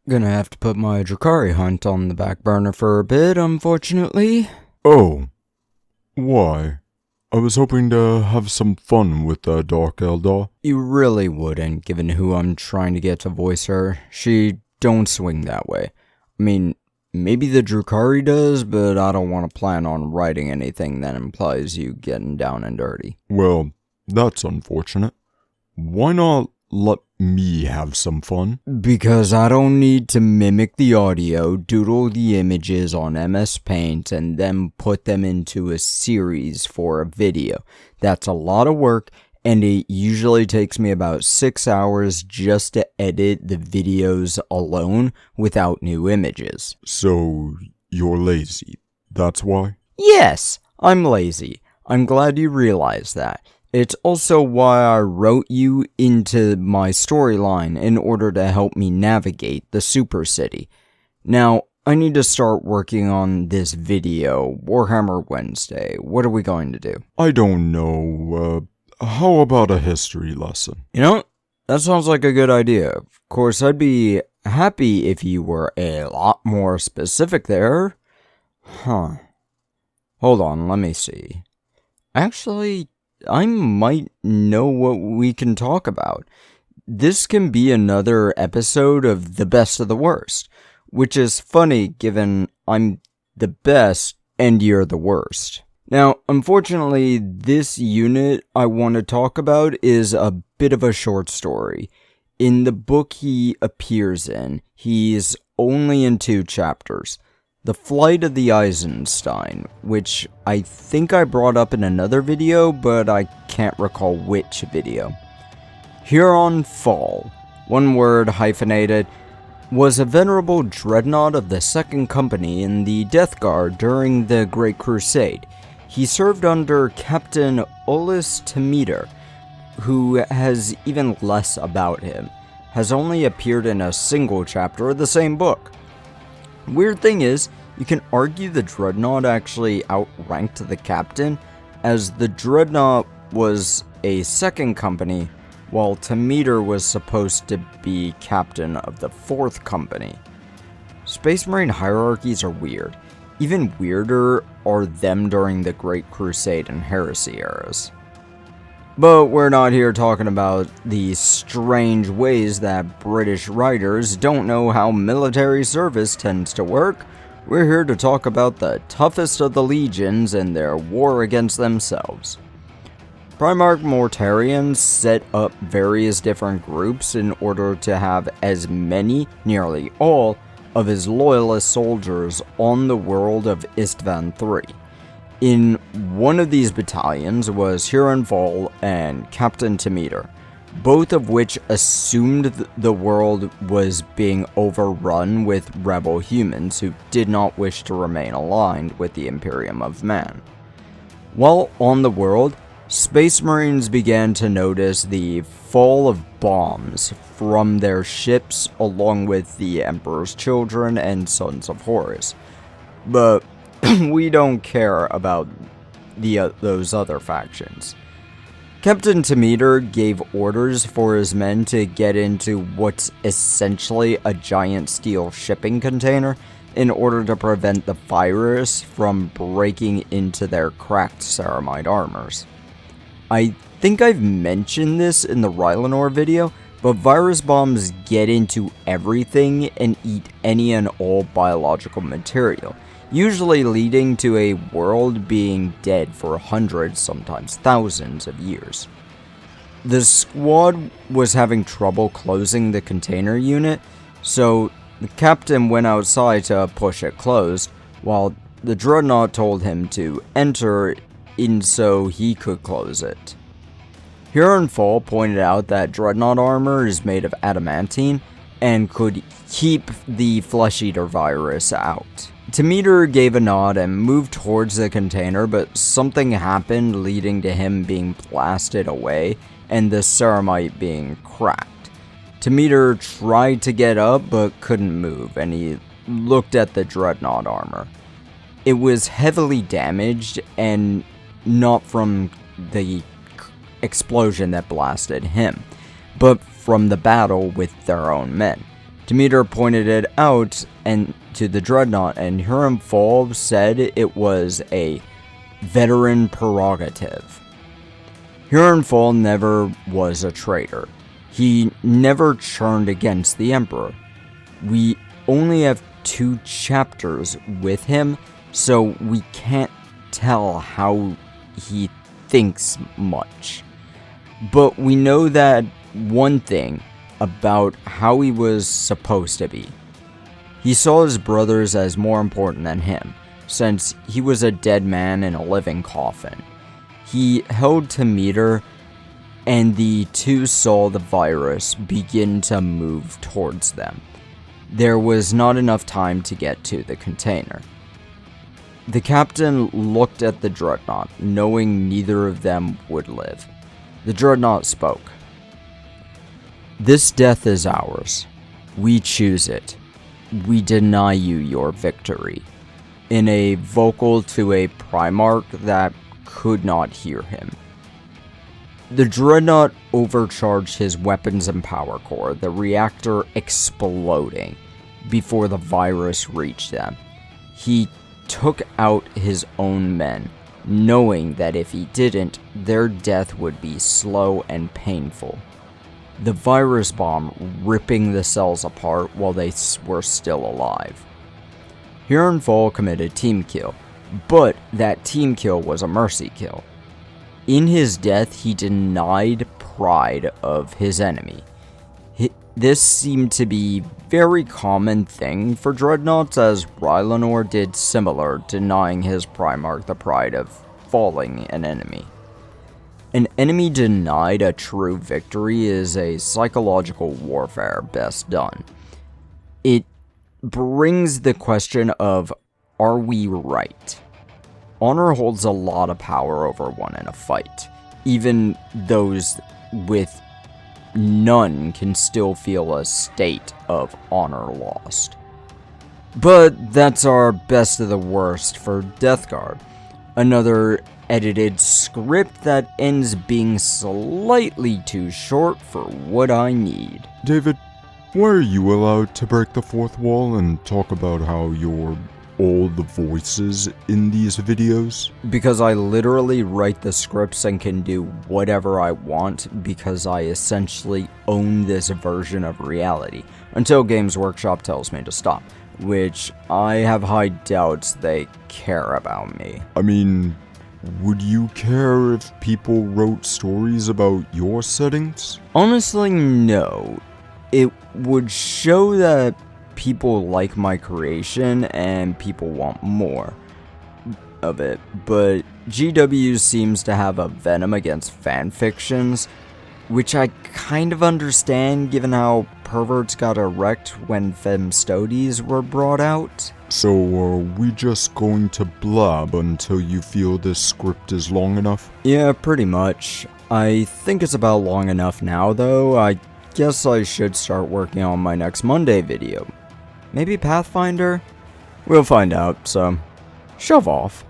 Gonna have to put my Drakari hunt on the back burner for a bit, unfortunately. Oh, why? I was hoping to have some fun with the Dark Eldar. You really wouldn't, given who I'm trying to get to voice her. She don't swing that way. I mean, maybe the Drakari does, but I don't want to plan on writing anything that implies you getting down and dirty. Well, that's unfortunate. Why not let me have some fun? Because I don't need to mimic the audio, doodle the images on MS Paint, and then put them into a series for a video. That's a lot of work, and it usually takes me about 6 hours just to edit the videos alone without new images. So, you're lazy, that's why? Yes, I'm lazy. I'm glad you realize that. It's also why I wrote you into my storyline in order to help me navigate the Super City. Now, I need to start working on this video, Warhammer Wednesday. What are we going to do? I don't know, how about a history lesson? You know, that sounds like a good idea. Of course, I'd be happy if you were a lot more specific there. Hold on, let me see. Actually, I might know what we can talk about. This can be another episode of The Best of the Worst, which is funny given I'm the best and you're the worst. Now, unfortunately, this unit I want to talk about is a bit of a short story. In the book he appears in, he's only in 2 chapters. The Flight of the Eisenstein, which I think I brought up in another video, but I can't recall which video. Huron-Fal, one word hyphenated, was a venerable dreadnought of the Second Company in the Death Guard during the Great Crusade. He served under Captain Ulysses Temeter, who has even less about him, has only appeared in a single chapter of the same book. Weird thing is, you can argue the Dreadnought actually outranked the captain, as the Dreadnought was a Second Company, while Temeter was supposed to be captain of the Fourth Company. Space Marine hierarchies are weird. Even weirder are them during the Great Crusade and Heresy eras. But we're not here talking about the strange ways that British writers don't know how military service tends to work. We're here to talk about the toughest of the legions and their war against themselves. Primarch Mortarion set up various different groups in order to have as many, nearly all, of his loyalist soldiers on the world of Istvan III. In one of these battalions was Huron-Fal and Captain Temeter, both of which assumed the world was being overrun with rebel humans who did not wish to remain aligned with the Imperium of Man. While on the world, Space Marines began to notice the fall of bombs from their ships along with the Emperor's children and Sons of Horus. But we don't care about those other factions. Captain Temeter gave orders for his men to get into what's essentially a giant steel shipping container in order to prevent the virus from breaking into their cracked ceramide armors. I think I've mentioned this in the Rylanor video, but virus bombs get into everything and eat any and all biological material, usually leading to a world being dead for hundreds, sometimes thousands of years. The squad was having trouble closing the container unit, so the captain went outside to push it closed, while the dreadnought told him to enter in so he could close it. Huron-Fal pointed out that dreadnought armor is made of adamantine and could keep the flesh eater virus out. Temeter gave a nod and moved towards the container, but something happened leading to him being blasted away and the ceramite being cracked. Temeter tried to get up but couldn't move, and he looked at the dreadnought armor. It was heavily damaged, and not from the explosion that blasted him, but from the battle with their own men. Demeter pointed it out and to the dreadnought, and Huron-Fal said it was a veteran prerogative. Huron-Fal never was a traitor. He never turned against the Emperor. We only have 2 chapters with him, so we can't tell how he thinks much. But we know that one thing about how he was supposed to be. He saw his brothers as more important than him, since he was a dead man in a living coffin. He held Demeter, and the 2 saw the virus begin to move towards them. There was not enough time to get to the container. The captain looked at the dreadnought, knowing neither of them would live. The dreadnought spoke. "This death is ours. We choose it. We deny you your victory," in a vocal to a Primarch that could not hear him. The dreadnought overcharged his weapons and power core, the reactor exploding before the virus reached them. He took out his own men, knowing that if he didn't, their death would be slow and painful. The virus bomb ripping the cells apart while they were still alive. Huron-Fal committed team kill, but that team kill was a mercy kill. In his death, he denied pride of his enemy. This seemed to be a very common thing for dreadnoughts, as Rylanor did similar, denying his Primarch the pride of falling an enemy. An enemy denied a true victory is a psychological warfare best done. It brings the question of, are we right? Honor holds a lot of power over one in a fight. Even those with none can still feel a state of honor lost. But that's our best of the worst for Death Guard. Another edited script that ends being slightly too short for what I need. David, why are you allowed to break the 4th wall and talk about how you're all the voices in these videos? Because I literally write the scripts and can do whatever I want, because I essentially own this version of reality, until Games Workshop tells me to stop, which I have high doubts they care about me. I mean, would you care if people wrote stories about your settings? Honestly, no. It would show that people like my creation and people want more of it, but GW seems to have a venom against fanfictions, which I kind of understand given how perverts got erect when femstoties were brought out. So are we just going to blab until you feel this script is long enough? Yeah, pretty much. I think it's about long enough now, though. I guess I should start working on my next Monday video. Maybe Pathfinder? We'll find out, so shove off.